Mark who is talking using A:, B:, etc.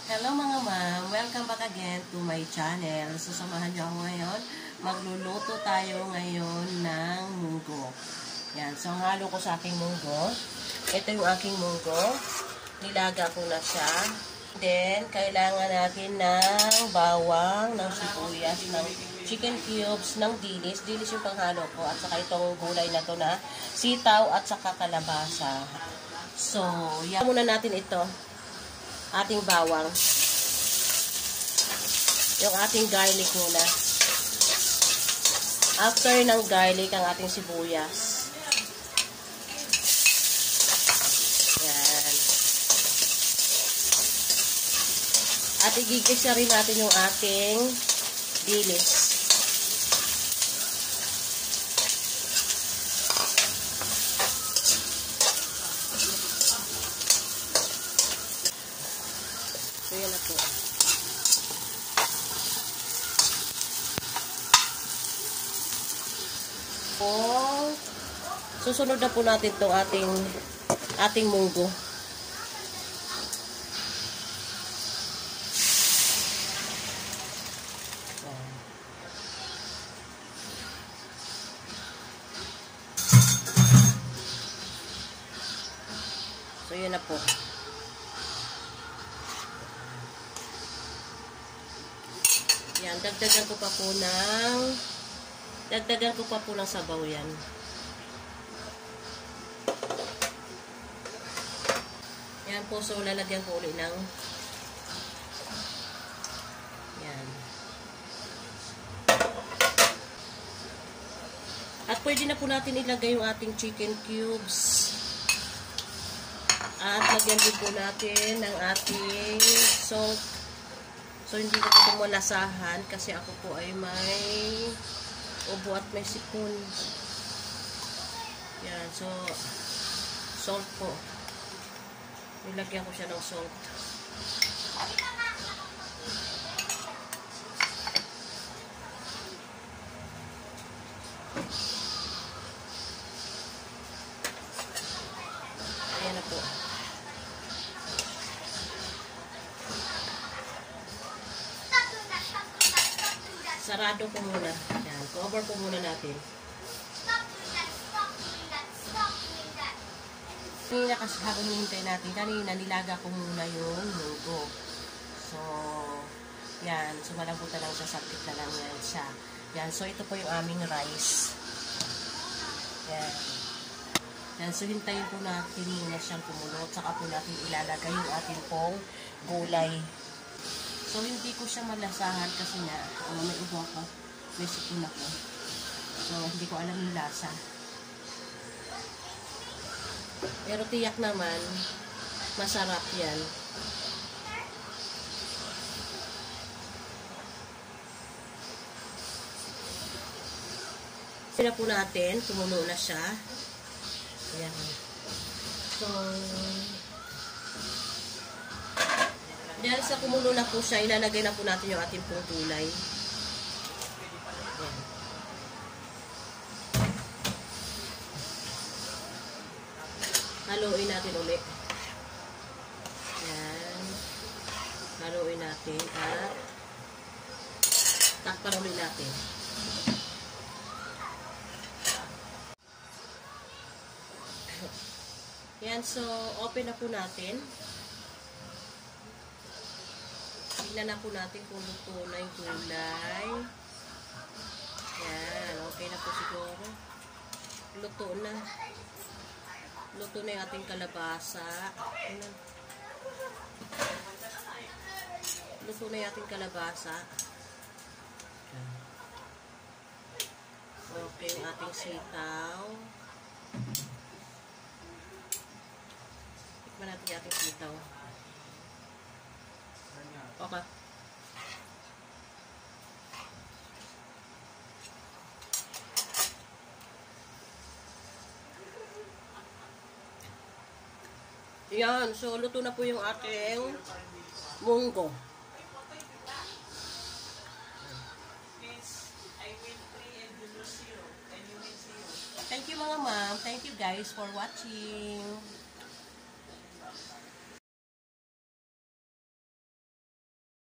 A: Hello mga ma'am, welcome back again to my channel. So samahan niyo ako ngayon. Magluluto tayo ngayon ng munggo. Yan, so ang halo ko sa aking munggo. Ito yung aking munggo. Nilaga ko na siya. Then, kailangan natin ng bawang, ng sibuyas, ng chicken cubes, ng dilis. Dilis yung panghalo ko. At saka itong gulay na to na sitaw at saka kalabasa. So, yan muna natin ito. Ating bawang. Yung ating garlic muna. After ng garlic, ang ating sibuyas. Yan. At igigisa rin natin yung ating dilis. So, yan na po. Susunod na po natin itong ating munggo. So, yan na po. Yan, dagdagan ko pa po ng sabaw yan. Yan po, so lalagyan ko ulit ng yan. At pwede na po natin ilagay yung ating chicken cubes. At lagyan din po natin ng ating salt. So, hindi ko ito malasahan kasi ako po ay may ubo at may sipon. Yan. So, salt po. Nilagyan ko siya ng salt. Ayan na po. Sarado ko muna. Yan. Cover ko muna natin. Kanina kasi habang hinihintay natin, kanina nilaga ko muna yung munggo. So, yan. So, malambutan lang siya. Sakit na lang yan siya. Yan. So, ito po yung aming rice. Yan. Yan. So, hintayin po natin muna siyang kumulo. Saka po natin ilalagay yung ating pong gulay. So, hindi ko siya malasahan kasi nga, may ubo ako, may sipon ako. So, hindi ko alam yung lasa. Pero tiyak naman, masarap yan. Sila po natin, tumulo na siya. Ayan. So, dahil sa kumulo na po siya, ilalagay na po natin yung ating pong gulay. Ayan. Haluin natin ulit. Ayan. Haluin natin at takpan ulit natin. Ayan, so open na po natin. Tignan na po natin kung luto na yung gulay. Yan. Okay na po siguro. Luto na. Luto na yung ating kalabasa. Luto na yung ating kalabasa. Okay, yung ating sitaw. Tikman natin yung ating sitaw. Okay. Yan. So, luto na po yung ating munggo. Thank you mga ma'am. Thank you guys for watching.